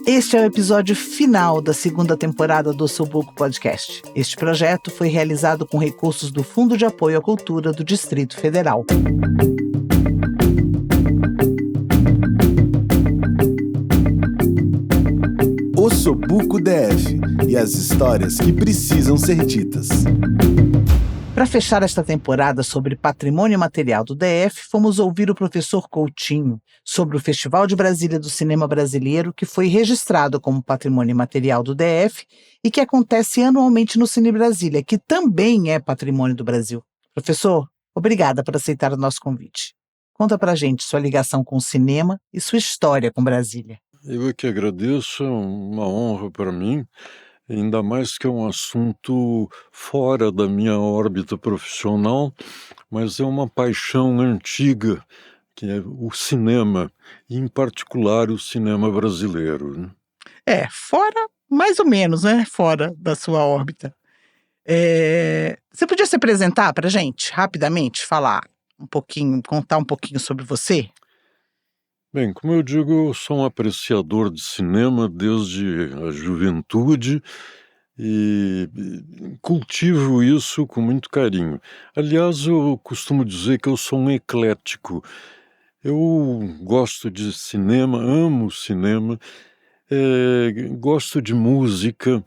Este é o episódio final da segunda temporada do Sobuco Podcast. Este projeto foi realizado com recursos do Fundo de Apoio à Cultura do Distrito Federal. O Sobuco DF e as histórias que precisam ser ditas. Para fechar esta temporada sobre patrimônio material do DF, fomos ouvir o professor Coutinho sobre o Festival de Brasília do Cinema Brasileiro, que foi registrado como patrimônio material do DF e que acontece anualmente no Cine Brasília, que também é patrimônio do Brasil. Professor, obrigada por aceitar o nosso convite. Conta pra gente sua ligação com o cinema e sua história com Brasília. Eu é que agradeço, é uma honra para mim. Ainda mais que é um assunto fora da minha órbita profissional, mas é uma paixão antiga, que é o cinema, e em particular o cinema brasileiro, né? Fora, mais ou menos, né? Fora da sua órbita. Você podia se apresentar pra gente, rapidamente, falar um pouquinho, contar um pouquinho sobre você? Bem, como eu digo, eu sou um apreciador de cinema desde a juventude e cultivo isso com muito carinho. Aliás, eu costumo dizer que eu sou um eclético. Eu gosto de cinema, amo cinema, gosto de música,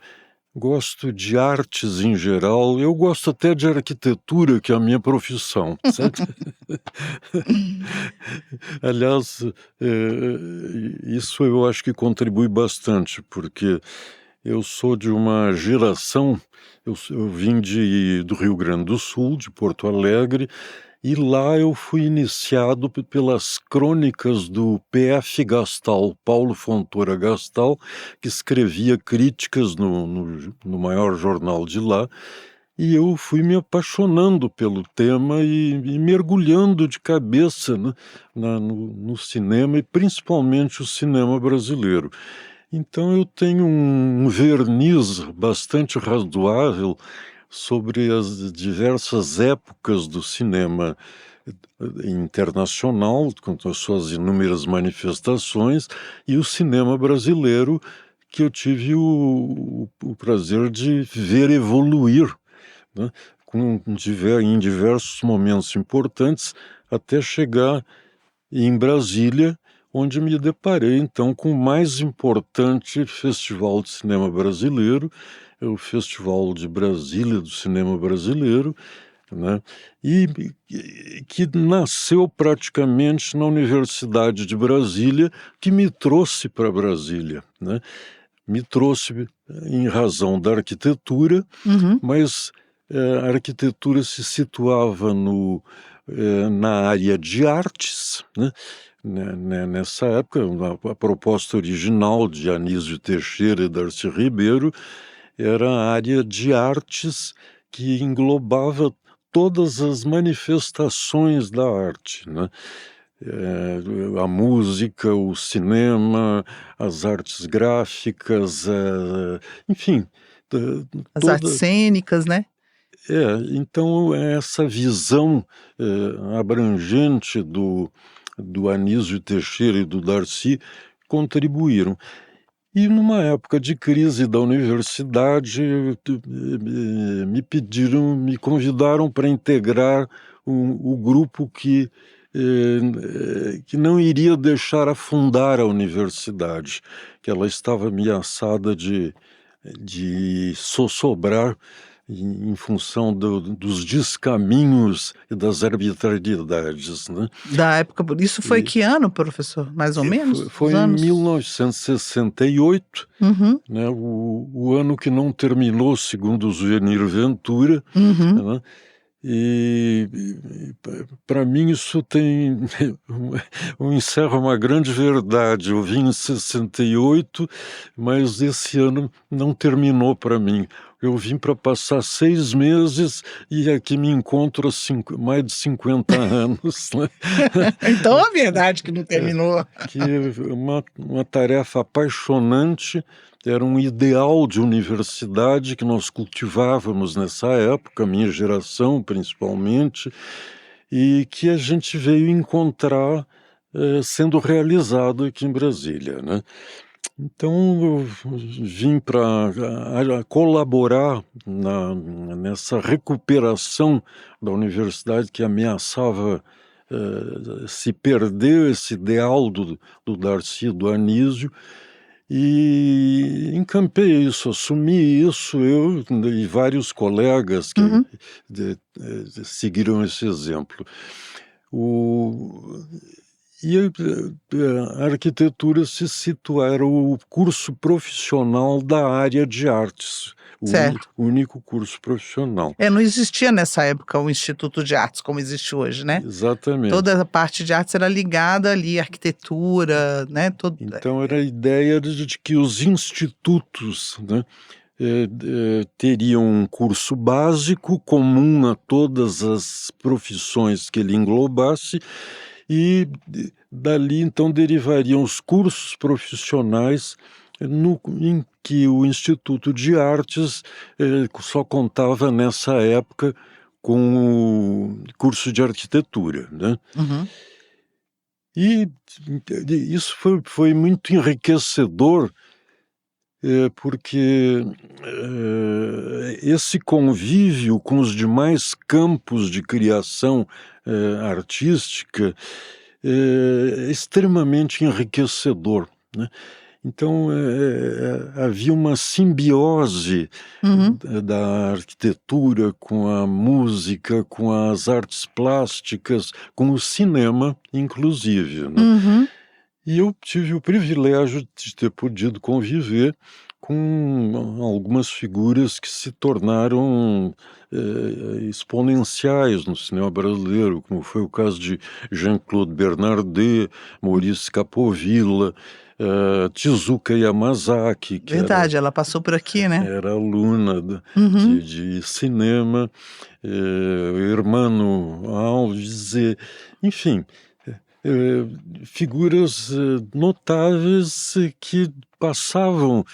gosto de artes em geral, eu gosto até de arquitetura, que é a minha profissão, certo? Aliás, isso eu acho que contribui bastante, porque eu sou de uma geração, eu vim do Rio Grande do Sul, de Porto Alegre, e lá eu fui iniciado pelas crônicas do P.F. Gastal, Paulo Fontoura Gastal, que escrevia críticas no maior jornal de lá, e eu fui me apaixonando pelo tema e mergulhando de cabeça, né, no cinema, e principalmente o cinema brasileiro. Então eu tenho um verniz bastante razoável sobre as diversas épocas do cinema internacional, com as suas inúmeras manifestações, e o cinema brasileiro, que eu tive o prazer de ver evoluir, né, em diversos momentos importantes, até chegar em Brasília, onde me deparei, então, com o mais importante festival de cinema brasileiro, é o Festival de Brasília do Cinema Brasileiro, né? E que nasceu praticamente na Universidade de Brasília, que me trouxe para Brasília, né? Me trouxe em razão da arquitetura, mas a arquitetura se situava na área de artes, né? Nessa época, a proposta original de Anísio Teixeira e Darcy Ribeiro era a área de artes que englobava todas as manifestações da arte, né? A música, o cinema, as artes gráficas, enfim, As artes cênicas, né? Então essa visão abrangente do Anísio Teixeira e do Darcy contribuíram. E numa época de crise da universidade, me convidaram para integrar o grupo que não iria deixar afundar a universidade, que ela estava ameaçada de sossobrar em função dos descaminhos e das arbitrariedades, né? Da época, isso foi que ano, professor? Mais ou menos? Foi em 1968, né, o ano que não terminou, segundo o Zuenir Ventura, né? E para mim isso encerra uma grande verdade. Eu vim em 68, mas esse ano não terminou para mim. Eu vim para passar 6 meses e aqui me encontro há mais de 50 anos. Né? Então é verdade que não terminou. Que uma tarefa apaixonante, era um ideal de universidade que nós cultivávamos nessa época, a minha geração principalmente, e que a gente veio encontrar sendo realizado aqui em Brasília, né? Então eu vim para colaborar nessa recuperação da universidade que ameaçava se perder esse ideal do Darcy, do Anísio, e encampei isso, assumi isso, eu e vários colegas que seguiram esse exemplo. E a arquitetura se situa, era o curso profissional da área de artes, Certo. o único curso profissional. Não existia nessa época o Instituto de Artes como existe hoje, né? Exatamente. Toda a parte de artes era ligada ali, arquitetura, né? Então era a ideia de que os institutos, né, teriam um curso básico comum a todas as profissões que ele englobasse, e dali então derivariam os cursos profissionais em que o Instituto de Artes só contava nessa época com o curso de arquitetura, né? E isso foi muito enriquecedor, porque esse convívio com os demais campos de criação artística é extremamente enriquecedor, né? Então havia uma simbiose da arquitetura com a música, com as artes plásticas, com o cinema, inclusive, né? E eu tive o privilégio de ter podido conviver com algumas figuras que se tornaram exponenciais no cinema brasileiro, como foi o caso de Jean-Claude Bernardet, Maurice Capovilla, Tezuka Yamazaki, que Verdade, ela passou por aqui, né? era aluna de cinema, Hermano Alves, enfim, figuras notáveis que passavam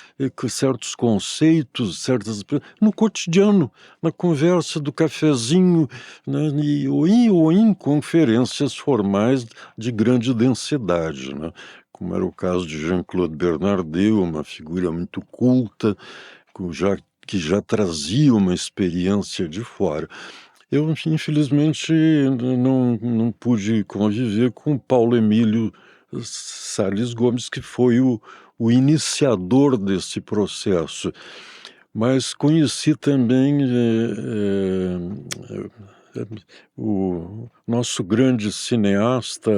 certos conceitos, no cotidiano, na conversa do cafezinho, né, ou em conferências formais de grande densidade, né, como era o caso de Jean-Claude Bernardet, uma figura muito culta, que já trazia uma experiência de fora. Eu, infelizmente, não pude conviver com Paulo Emílio Salles Gomes, que foi o iniciador desse processo. Mas conheci também o nosso grande cineasta,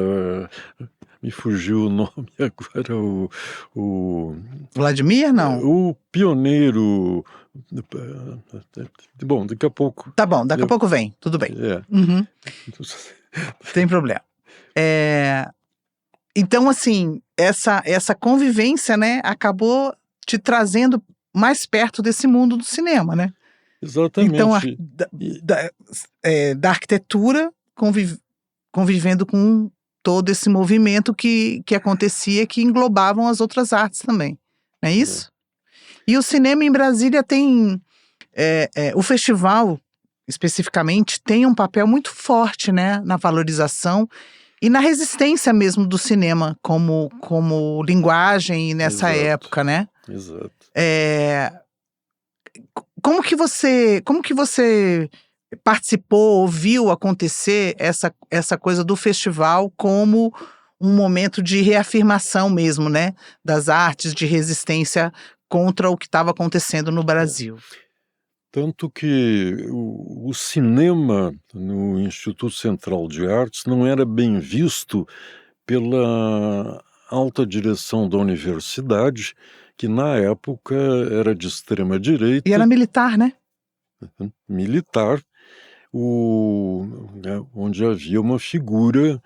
me fugiu o nome agora, o Vladimir, não? o pioneiro. Bom, daqui a pouco. Tá bom, daqui a pouco vem, tudo bem. Tem problema. Então, assim, essa convivência, né, acabou te trazendo mais perto desse mundo do cinema, né? Exatamente. Então, da arquitetura convivendo com todo esse movimento que acontecia, que englobavam as outras artes também, não é isso? E o cinema em Brasília tem... o festival, especificamente, tem um papel muito forte, né, na valorização e na resistência mesmo do cinema como linguagem nessa época, né? Exato. Como que você participou, ouviu acontecer essa coisa do festival como um momento de reafirmação mesmo, né, das artes, de resistência contra o que estava acontecendo no Brasil? Tanto que o cinema no Instituto Central de Artes não era bem visto pela alta direção da universidade, que na época era de extrema direita. E era militar, né? Militar, onde havia uma figura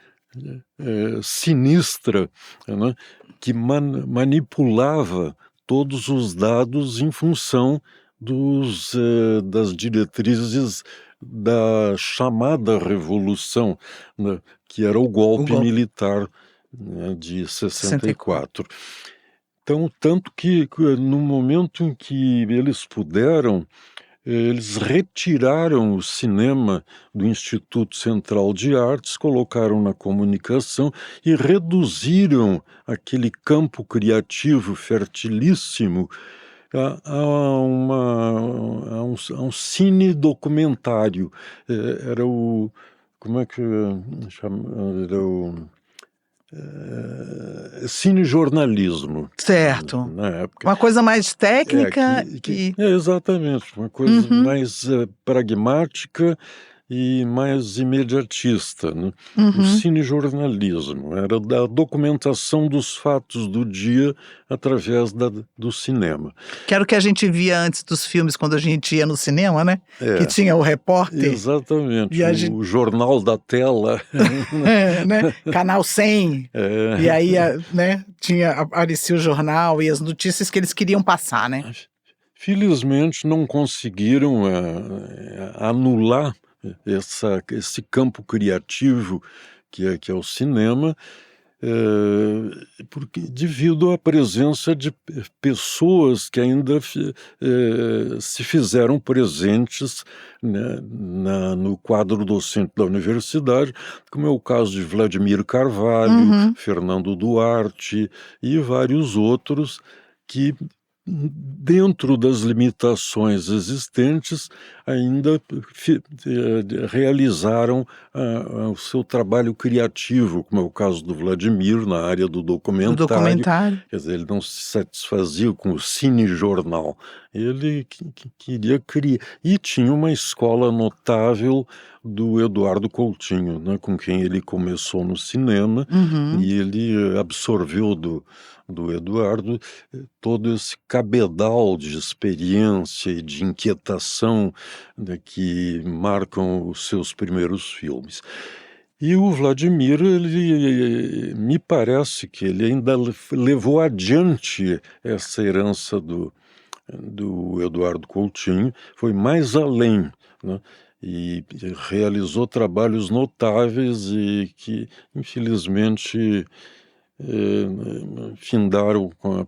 sinistra, né, que manipulava todos os dados em função das diretrizes da chamada Revolução, né, que era o golpe militar, né, de 64. Então, tanto que no momento em que eles puderam, eles retiraram o cinema do Instituto Central de Artes, colocaram na comunicação e reduziram aquele campo criativo fertilíssimo a um cine documentário. Era o... Como é que chama? Era o... cinejornalismo, Certo. na época. Uma coisa mais técnica exatamente, uma coisa Uhum. mais pragmática e mais imediatista, né? O Uhum. cinejornalismo era da documentação dos fatos do dia através do cinema. Que era o que a gente via antes dos filmes, quando a gente ia no cinema, né? Que tinha o repórter. Exatamente, E a gente... o jornal da tela. né? Canal 100. E aí, né, aparecia o jornal e as notícias que eles queriam passar, né? Felizmente não conseguiram anular esse campo criativo que é o cinema, porque devido à presença de pessoas que ainda se fizeram presentes, né, no quadro docente da universidade, como é o caso de Vladimir Carvalho, Fernando Duarte e vários outros que, dentro das limitações existentes, ainda realizaram o seu trabalho criativo, como é o caso do Vladimir, na área do documentário. Quer dizer, ele não se satisfazia com o cinejornal, ele queria criar. E tinha uma escola notável do Eduardo Coutinho, né, com quem ele começou no cinema, e ele absorveu do Eduardo todo esse cabedal de experiência e de inquietação, né, que marcam os seus primeiros filmes. E o Vladimir, ele me parece que ele ainda levou adiante essa herança do Eduardo Coutinho, foi mais além, né? E realizou trabalhos notáveis e que, infelizmente, findaram com a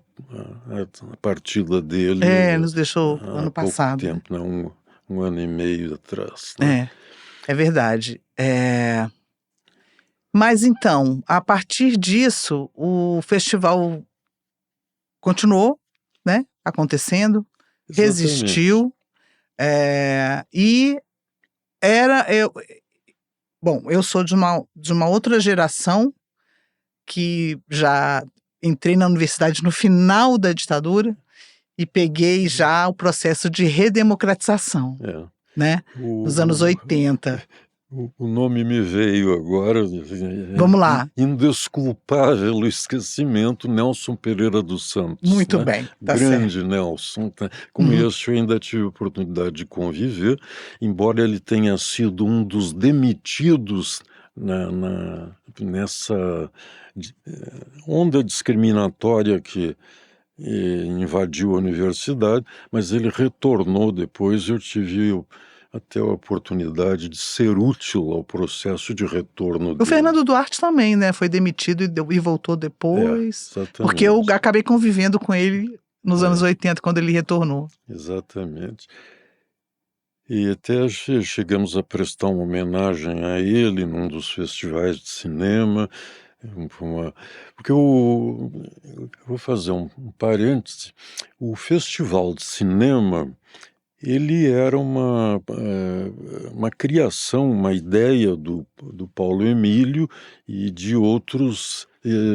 partida dele nos deixou ano passado. Há pouco tempo, né? Um ano e meio atrás, né? É verdade. Mas então, a partir disso, o festival continuou, né, acontecendo, resistiu, e eu sou de uma outra geração que já entrei na universidade no final da ditadura e peguei já o processo de redemocratização, né, nos anos 80. O nome me veio agora. Vamos lá. Indesculpável o esquecimento, Nelson Pereira dos Santos. Muito né? bem, tá Grande certo. Nelson. Com esse eu ainda tive a oportunidade de conviver, embora ele tenha sido um dos demitidos nessa onda discriminatória que invadiu a universidade, mas ele retornou depois. Eu tive até a oportunidade de ser útil ao processo de retorno dele. O Fernando Duarte também, né? Foi demitido e voltou depois. Exatamente. Porque eu acabei convivendo com ele nos anos 80, quando ele retornou. Exatamente. E até chegamos a prestar uma homenagem a ele num dos festivais de cinema. Porque eu vou fazer um parêntese. O festival de cinema, ele era uma criação, uma ideia do Paulo Emílio e de outros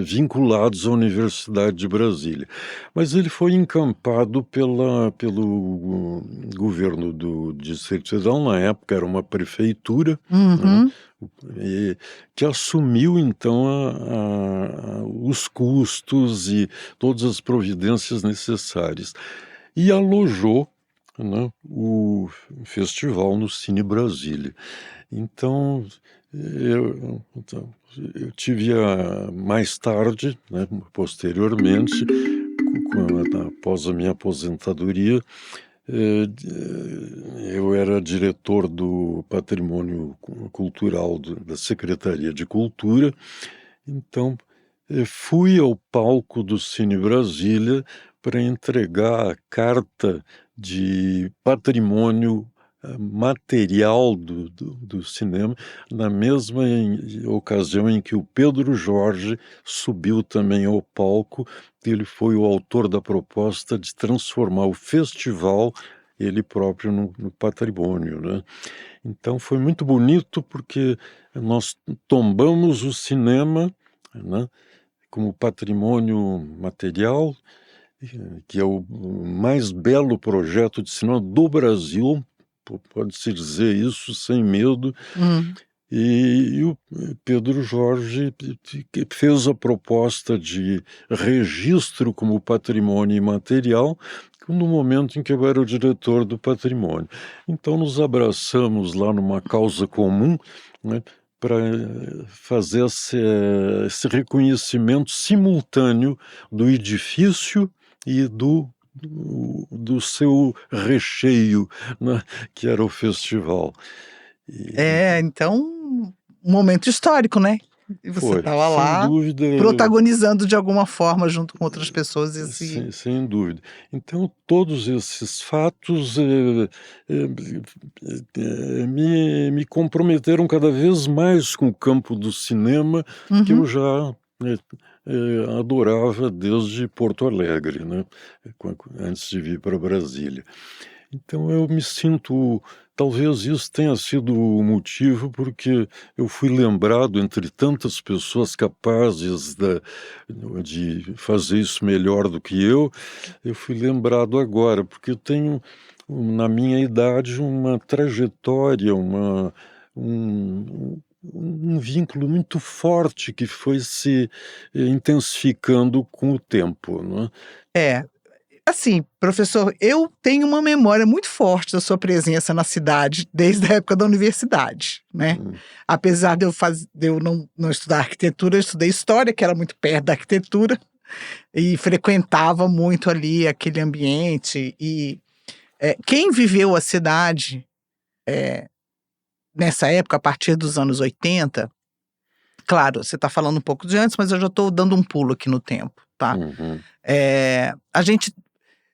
vinculados à Universidade de Brasília. Mas ele foi encampado pelo governo do Distrito Federal, na época era uma prefeitura, né, que assumiu então os custos e todas as providências necessárias. E alojou, né, o festival no Cine Brasília. Então, eu tive mais tarde, né, posteriormente, após a minha aposentadoria, eu era diretor do Patrimônio Cultural da Secretaria de Cultura, então fui ao palco do Cine Brasília para entregar a carta de patrimônio material do cinema, na mesma ocasião em que o Pedro Jorge subiu também ao palco. Ele foi o autor da proposta de transformar o festival, ele próprio, no patrimônio, né? Então foi muito bonito, porque nós tombamos o cinema, né, como patrimônio material, que é o mais belo projeto de cinema do Brasil, pode-se dizer isso sem medo. E o Pedro Jorge fez a proposta de registro como patrimônio imaterial no momento em que eu era o diretor do patrimônio. Então nos abraçamos lá numa causa comum, né, para fazer esse reconhecimento simultâneo do edifício e do seu recheio, né, que era o festival. Então, um momento histórico, né? E você Foi, estava sem lá dúvida, protagonizando de alguma forma junto com outras pessoas sem dúvida. Então todos esses fatos me comprometeram cada vez mais com o campo do cinema, que eu já adorava desde Porto Alegre, né, antes de vir para Brasília. Então eu me sinto, talvez isso tenha sido o motivo porque eu fui lembrado entre tantas pessoas capazes de fazer isso melhor do que eu fui lembrado agora, porque eu tenho, na minha idade, uma trajetória, um vínculo muito forte que foi se intensificando com o tempo, né? Assim, professor, eu tenho uma memória muito forte da sua presença na cidade desde a época da universidade, né? Apesar de eu não estudar arquitetura, eu estudei história, que era muito perto da arquitetura, e frequentava muito ali aquele ambiente. E quem viveu a cidade nessa época, a partir dos anos 80, claro, você está falando um pouco de antes, mas eu já estou dando um pulo aqui no tempo, tá? A gente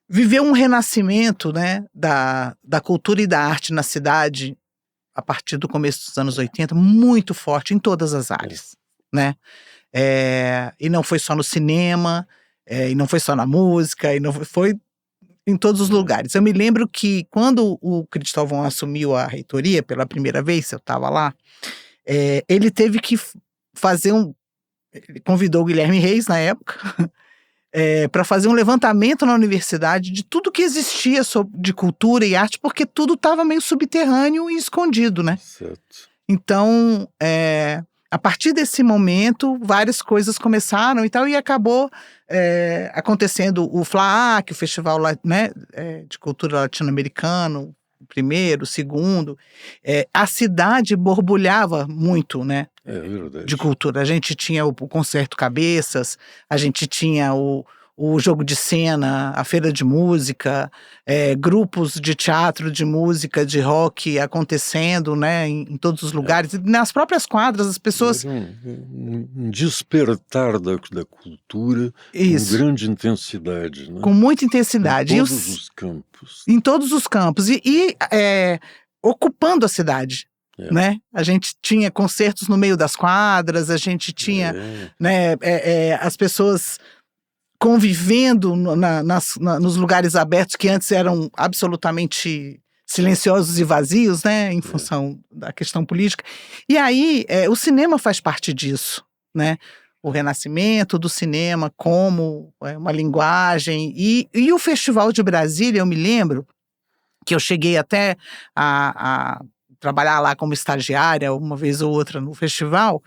viveu um renascimento, né, da cultura e da arte na cidade a partir do começo dos anos 80, muito forte em todas as áreas, né? E não foi só no cinema, e não foi só na música, e não foi em todos os lugares. Eu me lembro que quando o Cristóvão assumiu a reitoria pela primeira vez, eu estava lá, ele teve que fazer ele convidou o Guilherme Reis, na época, para fazer um levantamento na universidade de tudo que existia de cultura e arte, porque tudo estava meio subterrâneo e escondido, né? Certo. Então, a partir desse momento, várias coisas começaram e tal, e acabou acontecendo o FLAAC, o Festival, né, de Cultura Latino-Americano, o primeiro, o segundo. A cidade borbulhava muito, né? É verdade. De cultura. A gente tinha o Concerto Cabeças, a gente tinha o jogo de cena, a feira de música, grupos de teatro, de música, de rock acontecendo, né, em todos os lugares. E nas próprias quadras, as pessoas... Um despertar da cultura com grande intensidade, né? Com muita intensidade. Em todos os campos. Em todos os campos. E ocupando a cidade. Né? A gente tinha concertos no meio das quadras, a gente tinha né, as pessoas convivendo nos lugares abertos que antes eram absolutamente silenciosos e vazios, né, em função da questão política. E aí o cinema faz parte disso, né? O renascimento do cinema como uma linguagem. E o Festival de Brasília, eu me lembro que eu cheguei até a trabalhar lá como estagiária uma vez ou outra no festival,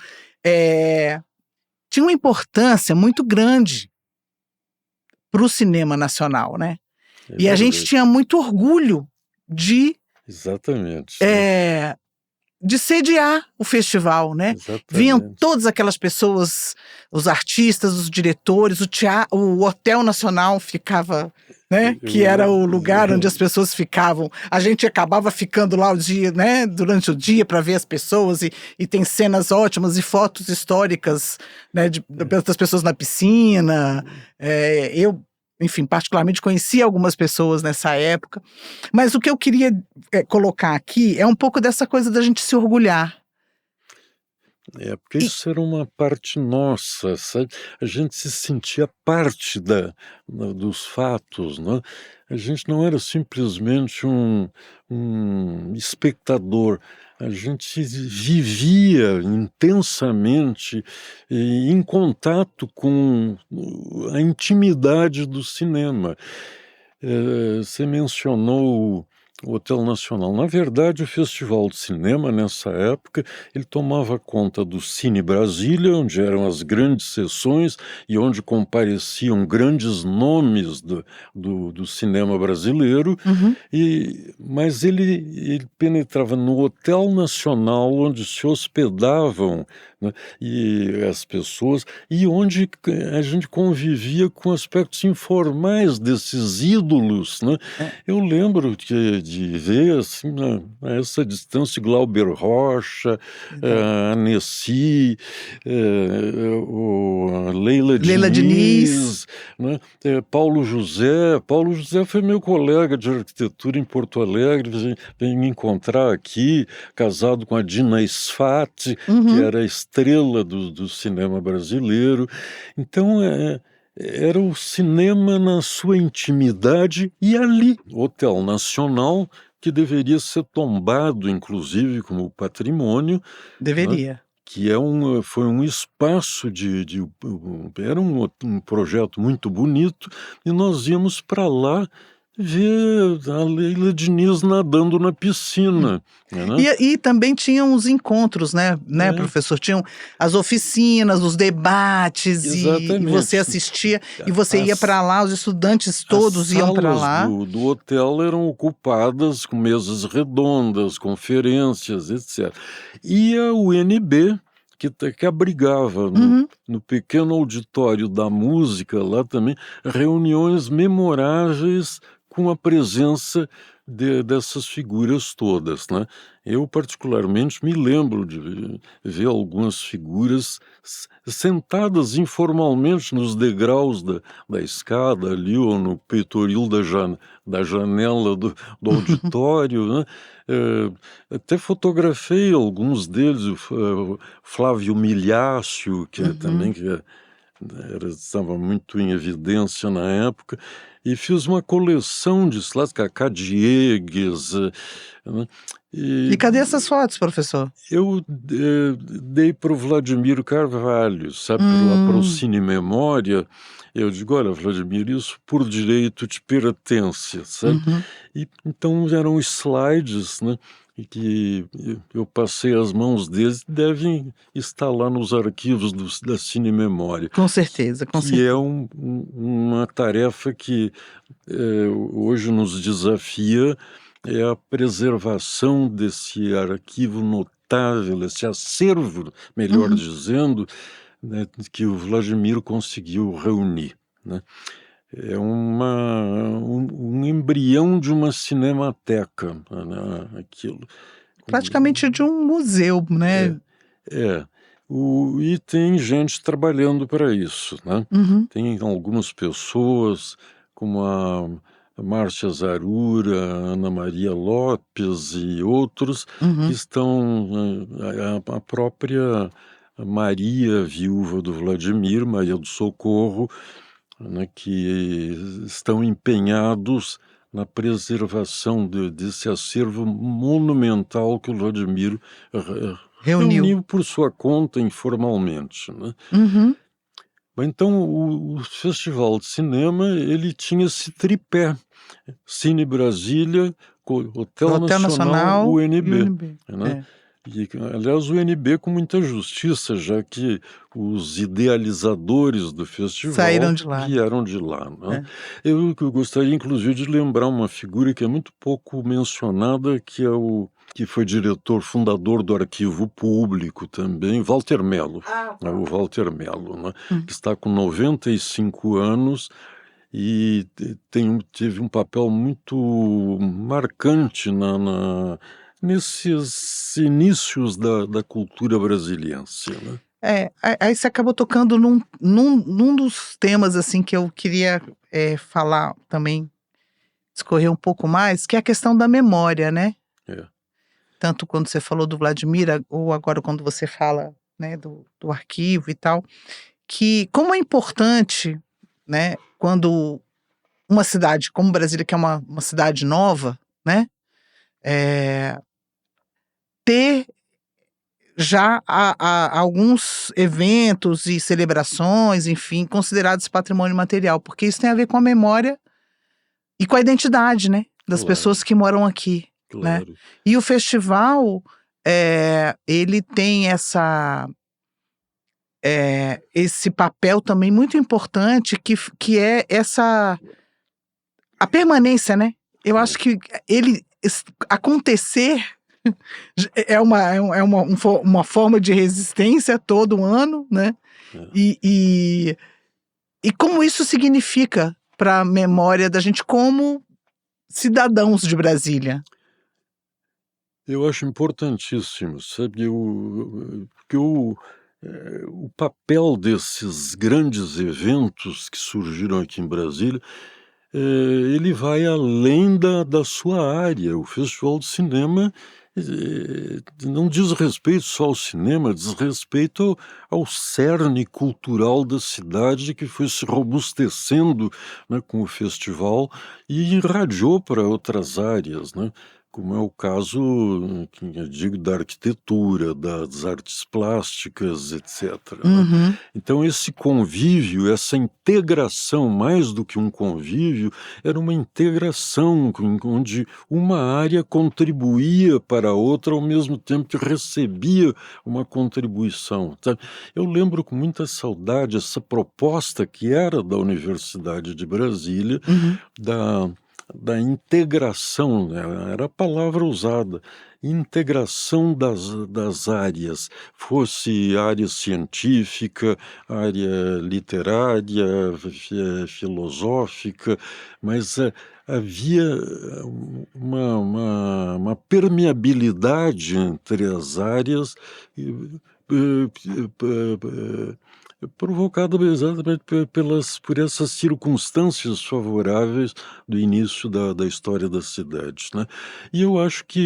tinha uma importância muito grande para o cinema nacional, né? E a gente tinha muito orgulho de... Exatamente. De sediar o festival, né? Exatamente. Vinham todas aquelas pessoas, os artistas, os diretores, o Hotel Nacional ficava, né? Que era o lugar onde as pessoas ficavam. A gente acabava ficando lá o dia, né? Durante o dia para ver as pessoas e tem cenas ótimas e fotos históricas, né? Das pessoas na piscina. Eu enfim, particularmente conheci algumas pessoas nessa época, mas o que eu queria colocar aqui é um pouco dessa coisa da gente se orgulhar. Porque E isso era uma parte nossa, sabe? A gente se sentia parte dos fatos, né? A gente não era simplesmente um espectador, a gente vivia intensamente e em contato com a intimidade do cinema. Você mencionou o Hotel Nacional. Na verdade, o Festival de Cinema, nessa época, ele tomava conta do Cine Brasília, onde eram as grandes sessões e onde compareciam grandes nomes do cinema brasileiro, Uhum. mas ele penetrava no Hotel Nacional, onde se hospedavam, né, e as pessoas, e onde a gente convivia com aspectos informais desses ídolos, né? É. Eu lembro de ver, assim, a essa distância, Glauber Rocha, Exato. Annecy, a Leila Leila Diniz. Diniz, né? Paulo José. Paulo José foi meu colega de arquitetura em Porto Alegre, veio me encontrar aqui, casado com a Dina Sfat, que Uhum. era a estrela do cinema brasileiro. Então, era o cinema na sua intimidade e ali, Hotel Nacional, que deveria ser tombado, inclusive, como patrimônio, né? Deveria. Que foi um espaço era um projeto muito bonito, e nós íamos para lá ver a Leila Diniz nadando na piscina, né? E também tinham os encontros, né, É. professor? Tinham as oficinas, os debates, e Exatamente. você assistia, e você ia para lá, os estudantes todos iam para As lá. salas do hotel eram ocupadas com mesas redondas, conferências, etc. E a UNB, que abrigava Uhum. no pequeno auditório da música lá também, reuniões memoráveis com a presença dessas figuras todas, né? Eu, particularmente, me lembro de ver algumas figuras sentadas informalmente nos degraus da escada ali, ou no peitoril da janela do auditório, né? Até fotografei alguns deles, o Flávio Milhácio, que também estava muito em evidência na época, e fiz uma coleção de slides, Cacá Diegues, né? E cadê essas fotos, professor? Eu dei para o Vladimir Carvalho, sabe, para o Cine Memória. Eu digo: olha, Vladimir, isso por direito te pertence, sabe? Uhum. E então eram slides, né, e que eu passei as mãos deles, devem estar lá nos arquivos da Cine Memória, Com certeza, com que é certeza. uma tarefa que hoje nos desafia, é a preservação desse arquivo notável, esse acervo, melhor Uhum. dizendo, né, que o Vladimir conseguiu reunir, né? É um embrião de uma cinemateca, né, aquilo. Praticamente de um museu, né? É, e tem gente trabalhando para isso, né? Uhum. Tem algumas pessoas, como a Márcia Zarura, a Ana Maria Lopes e outros, que Uhum. estão, a própria Maria, viúva do Vladimir, Maria do Socorro, né, que estão empenhados na preservação desse acervo monumental que o Vladimir Reuniu. reuniu por sua conta informalmente, né? Uhum. Então, o Festival de Cinema, ele tinha esse tripé: Cine Brasília, Hotel Hotel Nacional, Nacional e UNB, UNB. né? E, aliás, o UNB com muita justiça, já que os idealizadores do festival Saíram de lá. vieram de lá, né? É. Eu gostaria, inclusive, de lembrar uma figura que é muito pouco mencionada, que é que foi diretor fundador do Arquivo Público também, Walter Mello. É o Walter Mello, né? Que está com 95 anos e teve um papel muito marcante nesses inícios da cultura brasiliense, né? Aí você acabou tocando num dos temas, assim, que eu queria falar também, discorrer um pouco mais, que é a questão da memória, né? É. Tanto quando você falou do Vladimir, ou agora quando você fala, né, do arquivo e tal, que como é importante, né, quando uma cidade como Brasília, que é uma cidade nova, né, é, ter já alguns eventos e celebrações, enfim, considerados patrimônio material, porque isso tem a ver com a memória e com a identidade, né, das pessoas Claro, que moram aqui, né. claro. E o festival, ele tem esse papel também muito importante que é a permanência, né. Eu É, acho que ele acontecer é uma forma de resistência todo ano, né. é. E, e, e como isso significa para a memória da gente como cidadãos de Brasília. Eu acho importantíssimo, sabe, porque o papel desses grandes eventos que surgiram aqui em Brasília, ele vai além da sua área. O Festival de Cinema, não diz respeito só ao cinema, diz respeito ao cerne cultural da cidade que foi se robustecendo, né, com o festival e irradiou para outras áreas, né? Como é o caso, que eu digo, da arquitetura, das artes plásticas, etc., né? Uhum. Então esse convívio, essa integração, mais do que um convívio, era uma integração onde uma área contribuía para a outra ao mesmo tempo que recebia uma contribuição, sabe? Eu lembro com muita saudade essa proposta que era da Universidade de Brasília, Uhum. da integração, né, era a palavra usada, integração das áreas, fosse área científica, área literária, filosófica, mas havia uma permeabilidade entre as áreas, provocada exatamente por essas circunstâncias favoráveis do início da história das cidades, né? E eu acho que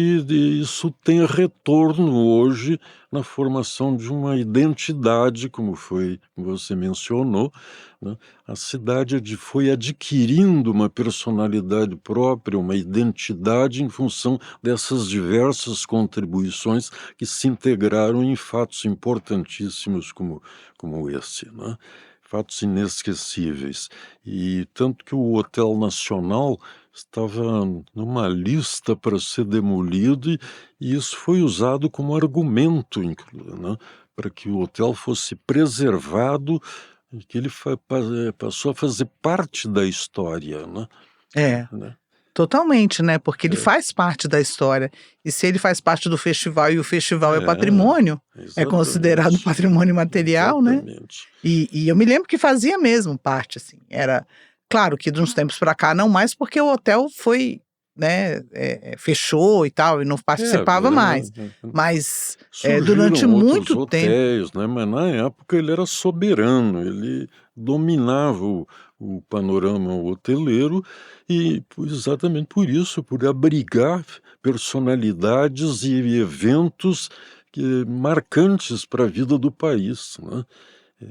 isso tem retorno hoje na formação de uma identidade, como você mencionou, né? A cidade foi adquirindo uma personalidade própria, uma identidade em função dessas diversas contribuições que se integraram em fatos importantíssimos como esse, né? Fatos inesquecíveis. E tanto que o Hotel Nacional estava numa lista para ser demolido e isso foi usado como argumento, né, para que o hotel fosse preservado e que ele passou a fazer parte da história, né? É. Né? Totalmente, né, porque ele É, faz parte da história. E se ele faz parte do festival e o festival é é, patrimônio, é considerado exatamente, patrimônio material, né. exatamente. E eu me lembro que fazia mesmo parte, assim, era claro que de uns tempos para cá não mais, porque o hotel foi, né, fechou e tal, e não participava mais. Mas, durante Surgiram outros muito tempo. hotéis, né, mas na época ele era soberano, ele dominava o panorama hoteleiro e exatamente por isso, por abrigar personalidades e eventos marcantes para a vida do país, né?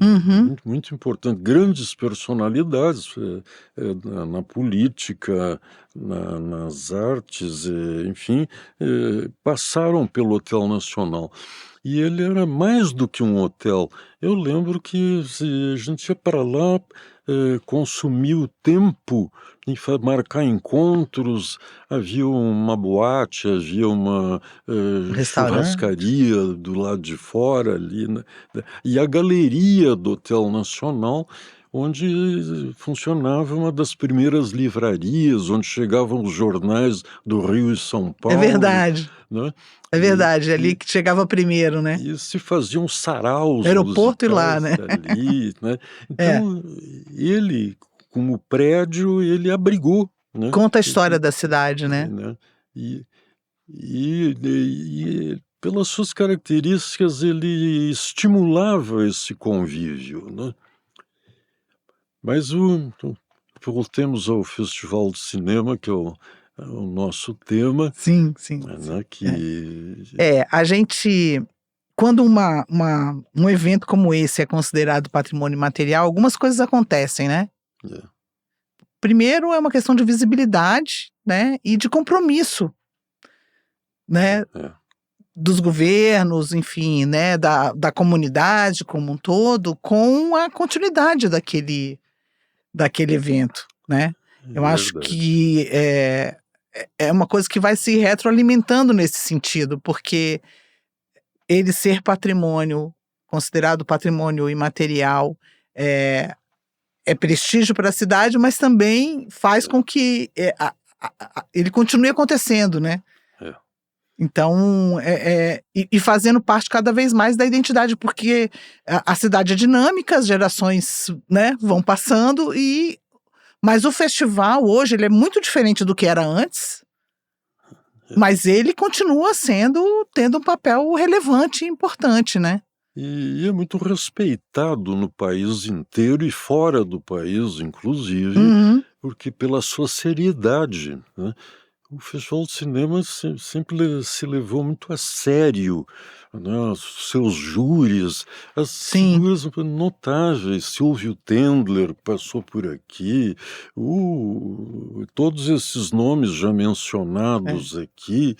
Uhum. Muito, muito importante. Grandes personalidades na política, nas artes, enfim, passaram pelo Hotel Nacional. E ele era mais do que um hotel. Eu lembro que a gente ia para lá, consumir o tempo em marcar encontros, havia uma boate, havia uma Restaurante. churrascaria do lado de fora ali, né? E a galeria do Hotel Nacional, onde funcionava uma das primeiras livrarias, onde chegavam os jornais do Rio e São É Paulo, verdade, né? é E, verdade, ali e, que chegava primeiro, né. e se faziam saraus Aeroporto e lá, musicais né. ali, né? É. Então, ele, como prédio, ele abrigou, né? Conta a história da cidade, né. Né? E, e pelas suas características, ele estimulava esse convívio, né? Mas voltemos ao Festival de Cinema, que é o nosso tema, Sim, sim. né? Que A gente, quando um evento como esse é considerado patrimônio material, algumas coisas acontecem, né? é, Primeiro é uma questão de visibilidade, né? E de compromisso, né? é, Dos governos, enfim, né? Da comunidade como um todo, com a continuidade daquele evento, né? Eu acho verdade. que é uma coisa que vai se retroalimentando nesse sentido, porque ele ser patrimônio, considerado patrimônio imaterial, é prestígio para a cidade, mas também faz com que ele continue acontecendo, né? É. Então, e fazendo parte cada vez mais da identidade, porque a cidade é dinâmica, as gerações, né, vão passando, mas o festival hoje ele é muito diferente do que era antes, mas ele continua tendo um papel relevante e importante, né? E é muito respeitado no país inteiro e fora do país, inclusive, Uhum. porque pela sua seriedade, né? O Festival de Cinema sempre se levou muito a sério, né? Os seus júris, as Sim. figuras notáveis, Silvio Tendler passou por aqui, todos esses nomes já mencionados aqui,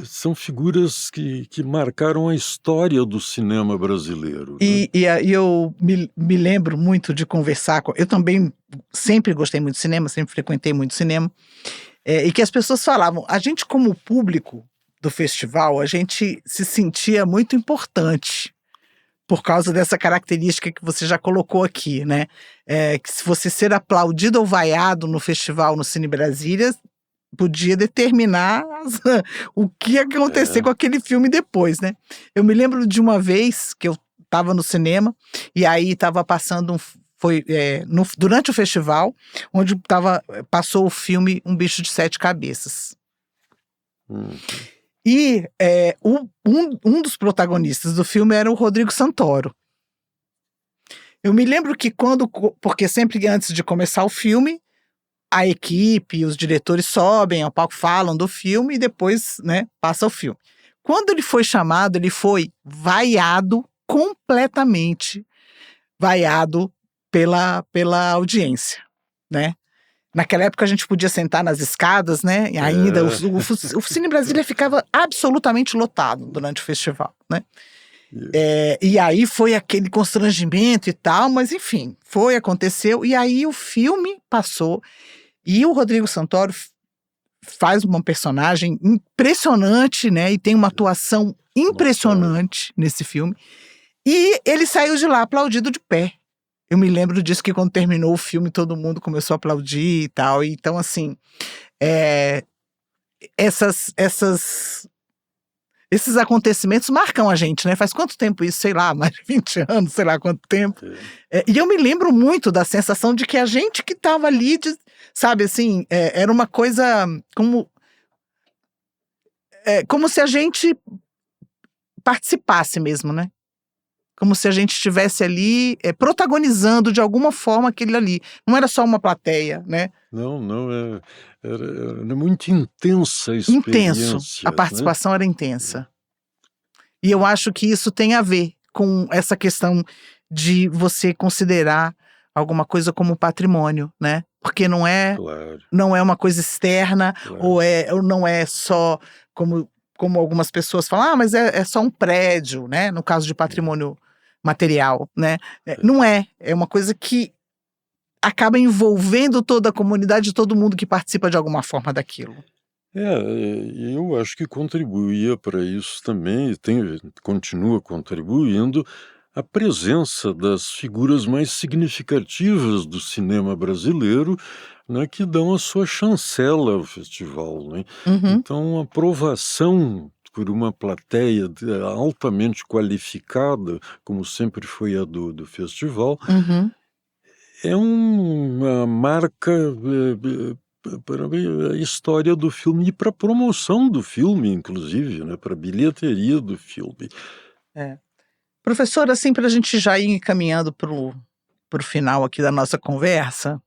são figuras que marcaram a história do cinema brasileiro, né? E eu me lembro muito de conversar eu também sempre gostei muito de cinema, sempre frequentei muito cinema, e que as pessoas falavam, a gente como público do festival, a gente se sentia muito importante, por causa dessa característica que você já colocou aqui, né? Que se você ser aplaudido ou vaiado no festival no Cine Brasília, podia determinar o que ia acontecer com aquele filme depois, né? Eu me lembro de uma vez que eu estava no cinema e aí estava passando durante o festival, onde passou o filme Um Bicho de Sete Cabeças. Uhum. E um dos protagonistas do filme era o Rodrigo Santoro. Eu me lembro que porque sempre antes de começar o filme, a equipe, os diretores sobem ao palco, falam do filme e depois, né, passa o filme. Quando ele foi chamado, ele foi vaiado, completamente vaiado pela audiência, né? Naquela época a gente podia sentar nas escadas, né? E ainda o Cine Brasília ficava absolutamente lotado durante o festival, né? E aí foi aquele constrangimento e tal, mas enfim, aconteceu. E aí o filme passou e o Rodrigo Santoro faz uma personagem impressionante, né? E tem uma atuação impressionante nesse filme. E ele saiu de lá aplaudido de pé. Eu me lembro disso, que quando terminou o filme, todo mundo começou a aplaudir e tal. Então, assim, esses acontecimentos marcam a gente, né? Faz quanto tempo isso? Sei lá, mais de 20 anos, sei lá quanto tempo. E eu me lembro muito da sensação de que a gente que estava ali, sabe, assim, era uma coisa como se a gente participasse mesmo, né? Como se a gente estivesse ali protagonizando de alguma forma aquele ali. Não era só uma plateia, né? Não, era muito intensa a experiência. Intenso. A participação era intensa. E eu acho que isso tem a ver com essa questão de você considerar alguma coisa como patrimônio, né? Porque não é uma coisa externa, ou não é só como algumas pessoas falam, mas é só um prédio, né? No caso de patrimônio material, né? Não é uma coisa que acaba envolvendo toda a comunidade, todo mundo que participa de alguma forma daquilo. Eu acho que contribuía para isso também, continua contribuindo, a presença das figuras mais significativas do cinema brasileiro, né, que dão a sua chancela ao festival, né? Uhum. Então, a aprovação por uma plateia altamente qualificada, como sempre foi a do festival, Uhum. é uma marca para a história do filme e para a promoção do filme, inclusive, né, para a bilheteria do filme. É. Professor, assim, para a gente já ir encaminhando para o final aqui da nossa conversa,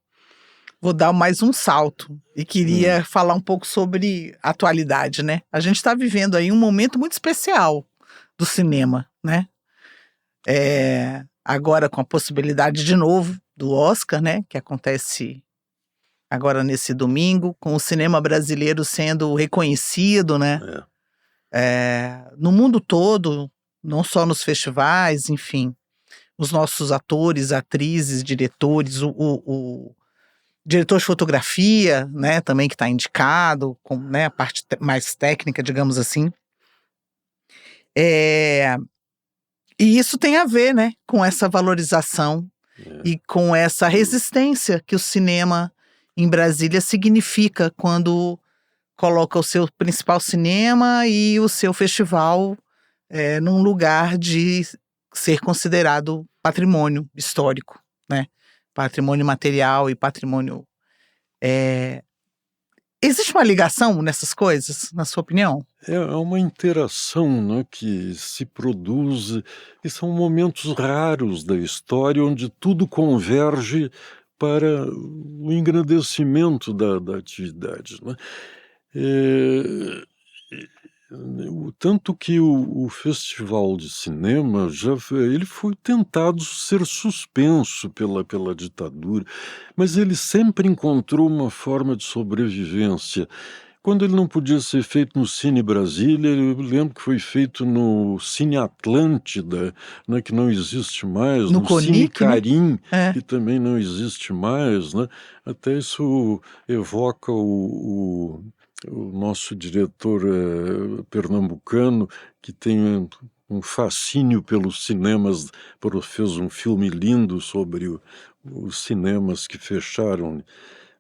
vou dar mais um salto e queria falar um pouco sobre atualidade, né? A gente está vivendo aí um momento muito especial do cinema, né? Agora com a possibilidade de novo do Oscar, né? Que acontece agora nesse domingo, com o cinema brasileiro sendo reconhecido, né? No mundo todo, não só nos festivais, enfim, os nossos atores, atrizes, diretores, o diretor de fotografia, né, também que está indicado, com, né, a parte mais técnica, digamos assim. E isso tem a ver, né, com essa valorização e com essa resistência que o cinema em Brasília significa quando coloca o seu principal cinema e o seu festival num lugar de ser considerado patrimônio histórico, né? Patrimônio material e patrimônio... Existe uma ligação nessas coisas, na sua opinião? É uma interação, né, que se produz, e são momentos raros da história onde tudo converge para o engrandecimento da atividade, né? Tanto que o Festival de Cinema ele foi tentado ser suspenso pela ditadura, mas ele sempre encontrou uma forma de sobrevivência. Quando ele não podia ser feito no Cine Brasília, eu lembro que foi feito no Cine Atlântida, né, que não existe mais, No no Cine Conic, né? Carim, que também não existe mais, né? Até isso evoca o nosso diretor pernambucano, que tem um fascínio pelos cinemas, fez um filme lindo sobre os cinemas que fecharam,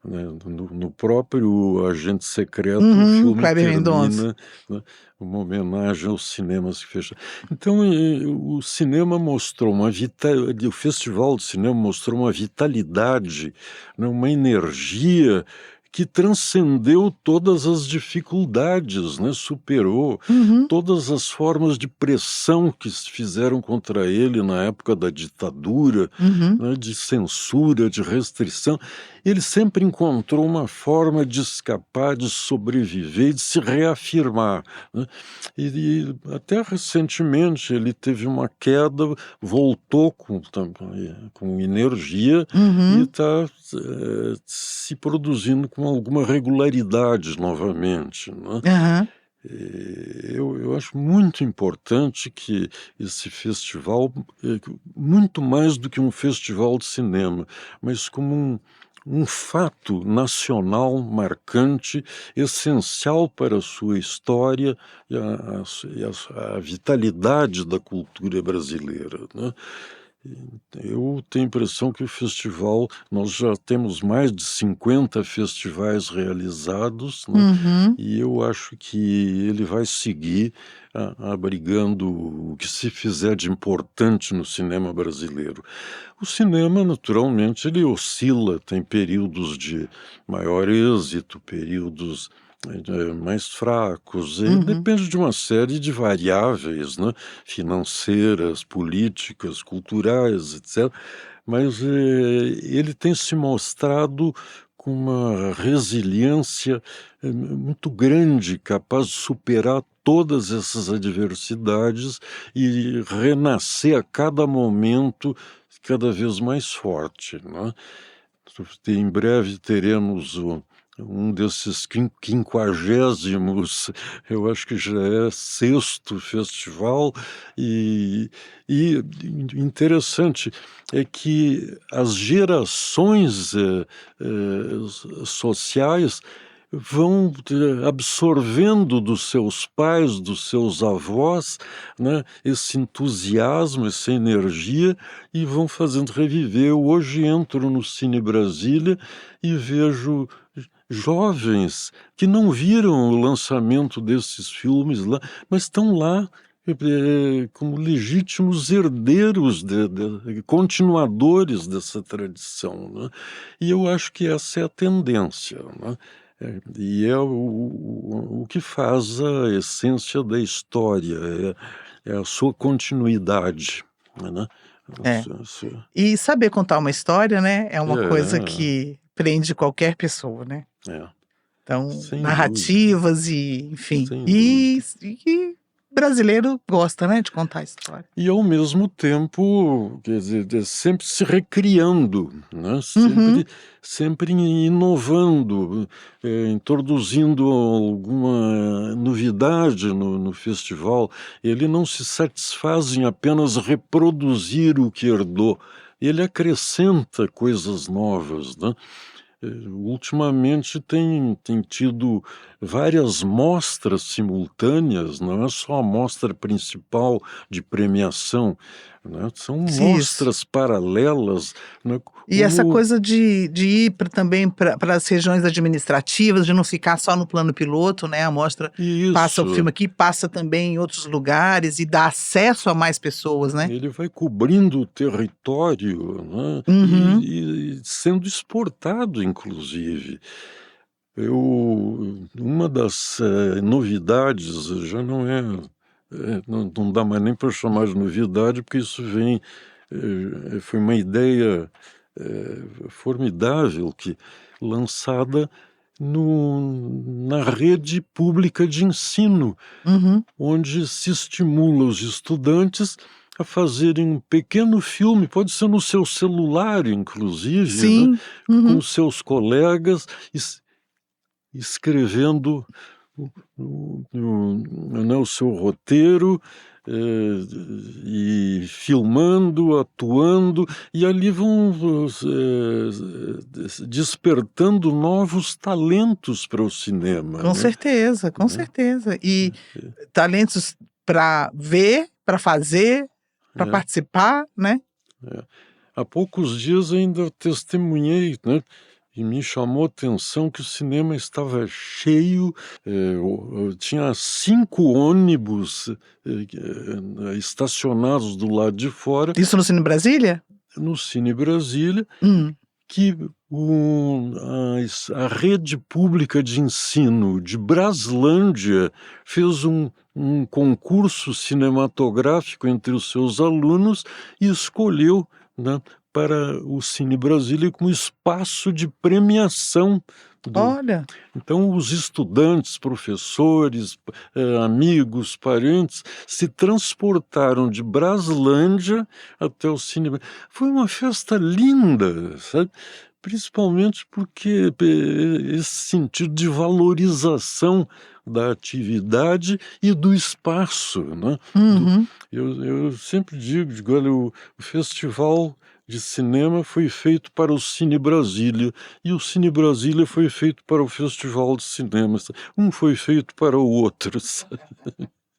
né, no próprio Agente Secreto, o filme Kleber Mendonça. termina, né, uma homenagem aos cinemas que fecharam. Então, o cinema mostrou o Festival de Cinema mostrou uma vitalidade, né, uma energia que transcendeu todas as dificuldades, né, superou todas as formas de pressão que se fizeram contra ele na época da ditadura, né, de censura, de restrição. Ele sempre encontrou uma forma de escapar, de sobreviver, de se reafirmar, né? E até recentemente ele teve uma queda, voltou com energia e está se produzindo com alguma regularidade novamente, né? Eu acho muito importante que esse festival, muito mais do que um festival de cinema, mas como um fato nacional marcante, essencial para a sua história e a vitalidade da cultura brasileira, né? Eu tenho a impressão que o festival, nós já temos mais de 50 festivais realizados, né? E eu acho que ele vai seguir abrigando o que se fizer de importante no cinema brasileiro. O cinema, naturalmente, ele oscila, tem períodos de maior êxito, períodos mais fracos, depende de uma série de variáveis, né? Financeiras, políticas, culturais, etc. Mas ele tem se mostrado com uma resiliência muito grande, capaz de superar todas essas adversidades e renascer a cada momento cada vez mais forte, né? Em breve teremos um desses 50º, eu acho que já é 6º festival, e interessante é que as gerações sociais vão absorvendo dos seus pais, dos seus avós, né, esse entusiasmo, essa energia, e vão fazendo reviver. Eu hoje entro no Cine Brasília e vejo jovens que não viram o lançamento desses filmes lá, mas estão lá como legítimos herdeiros, continuadores dessa tradição, né? E eu acho que essa é a tendência, né? E é o que faz a essência da história, é a sua continuidade, né? É. Isso- isso- E saber contar uma história, né, é uma coisa É, que prende qualquer pessoa, né. é, Então, sem dúvida, narrativas e enfim, sem e dúvida. s e brasileiro gosta, né, de contar história. E ao mesmo tempo, quer dizer, sempre se recriando, né? Uhum. Sempre inovando, introduzindo alguma novidade no festival. Ele não se satisfaz em apenas reproduzir o que herdou, ele acrescenta coisas novas, né? Ultimamente tem tido várias mostras simultâneas, não é só a mostra principal de premiação, né, são Isso. mostras paralelas, né, E essa como coisa de ir também para as regiões administrativas, de não ficar só no plano piloto, né, a mostra passa o filme isso, aqui, passa também em outros lugares e dá acesso a mais pessoas, né. ele vai cobrindo o território, né, Uhum. e sendo exportado inclusive. Uma das, novidades já não é, não dá mais nem para chamar de novidade, porque isso vem, foi uma ideia, formidável que lançada na rede pública de ensino, Uhum. onde se estimula os estudantes a fazerem um pequeno filme, pode ser no seu celular inclusive, né, Sim. com Uhum. os seus colegas, escrevendo né, o seu roteiro, e filmando, atuando, e ali vão despertando novos talentos para o cinema, Com né? certeza, com Né? certeza. E talentos para ver, para fazer, para É, participar, né. é. Há poucos dias ainda testemunhei, né, e me chamou a atenção que o cinema estava cheio, tinha 5 ônibus, estacionados do lado de fora, Isso no Cine Brasília? no Cine Brasília, Hum. que a rede pública de ensino de Braslândia fez um concurso cinematográfico entre os seus alunos e escolheu, né, para o Cine Brasília como espaço de premiação do. Olha, Então, os estudantes, professores, amigos, parentes, se transportaram de Braslândia até o Cine. Foi uma festa linda, sabe? Principalmente porque esse sentido de valorização da atividade e do espaço, né? uhum. Eu sempre digo, olha, o festival de cinema foi feito para o Cine Brasília e o Cine Brasília foi feito para o Festival de Cinema. Um foi feito para o outro, sabe?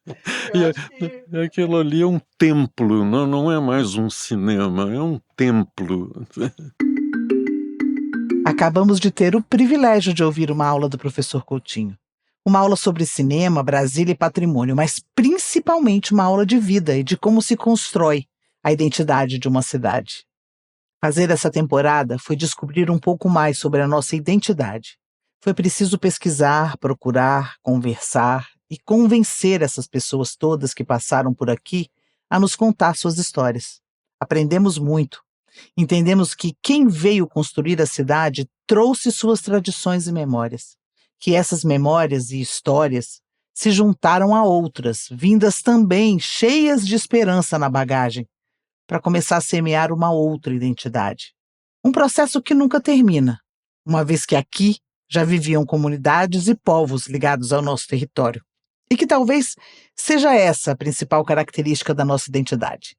Eu E acho que aquilo ali é um templo, não é mais um cinema, é um templo. acabamos de ter o privilégio de ouvir uma aula do professor Coutinho. Uma aula sobre cinema, Brasília e patrimônio, mas principalmente uma aula de vida e de como se constrói a identidade de uma cidade. Fazer essa temporada foi descobrir um pouco mais sobre a nossa identidade. Foi preciso pesquisar, procurar, conversar e convencer essas pessoas todas que passaram por aqui a nos contar suas histórias. Aprendemos muito. Entendemos que quem veio construir a cidade trouxe suas tradições e memórias. Que essas memórias e histórias se juntaram a outras, vindas também cheias de esperança na bagagem, para começar a semear uma outra identidade. Um processo que nunca termina, uma vez que aqui já viviam comunidades e povos ligados ao nosso território. E que talvez seja essa a principal característica da nossa identidade: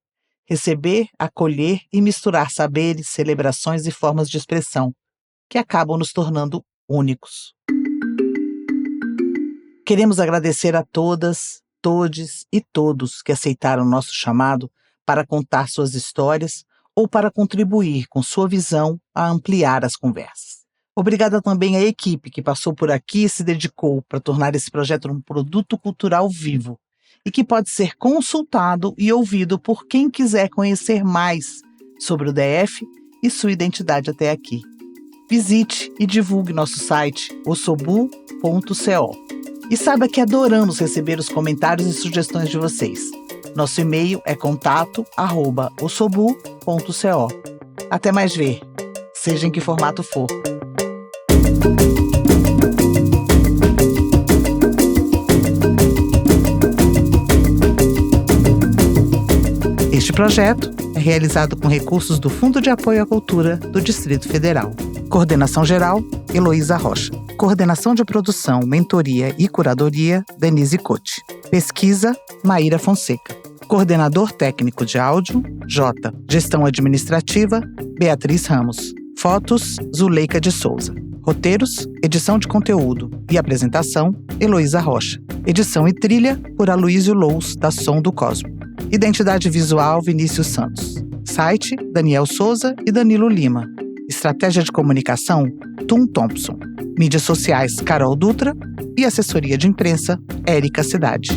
receber, acolher e misturar saberes, celebrações e formas de expressão, que acabam nos tornando únicos. Queremos agradecer a todas, todes e todos que aceitaram nosso chamado para contar suas histórias ou para contribuir com sua visão a ampliar as conversas. Obrigada também à equipe que passou por aqui e se dedicou para tornar esse projeto um produto cultural vivo e que pode ser consultado e ouvido por quem quiser conhecer mais sobre o DF e sua identidade até aqui. Visite e divulgue nosso site ossobu.co. E saiba que adoramos receber os comentários e sugestões de vocês. Nosso e-mail é contato@ossobu.co. Até mais ver, seja em que formato for. Este projeto é realizado com recursos do Fundo de Apoio à Cultura do Distrito Federal. Coordenação geral, Heloísa Rocha. Coordenação de produção, mentoria e curadoria, Denise Cote. Pesquisa, Maíra Fonseca. Coordenador técnico de áudio, Jota. Gestão administrativa, Beatriz Ramos. Fotos, Zuleika de Souza. Roteiros, edição de conteúdo e apresentação, Heloísa Rocha. Edição e trilha, por Aloysio Lous, da Som do Cosmo. Identidade visual, Vinícius Santos. Site, Daniel Souza e Danilo Lima. Estratégia de comunicação, Tum Thompson. Mídias sociais, Carol Dutra. E assessoria de imprensa, Érica Cidade.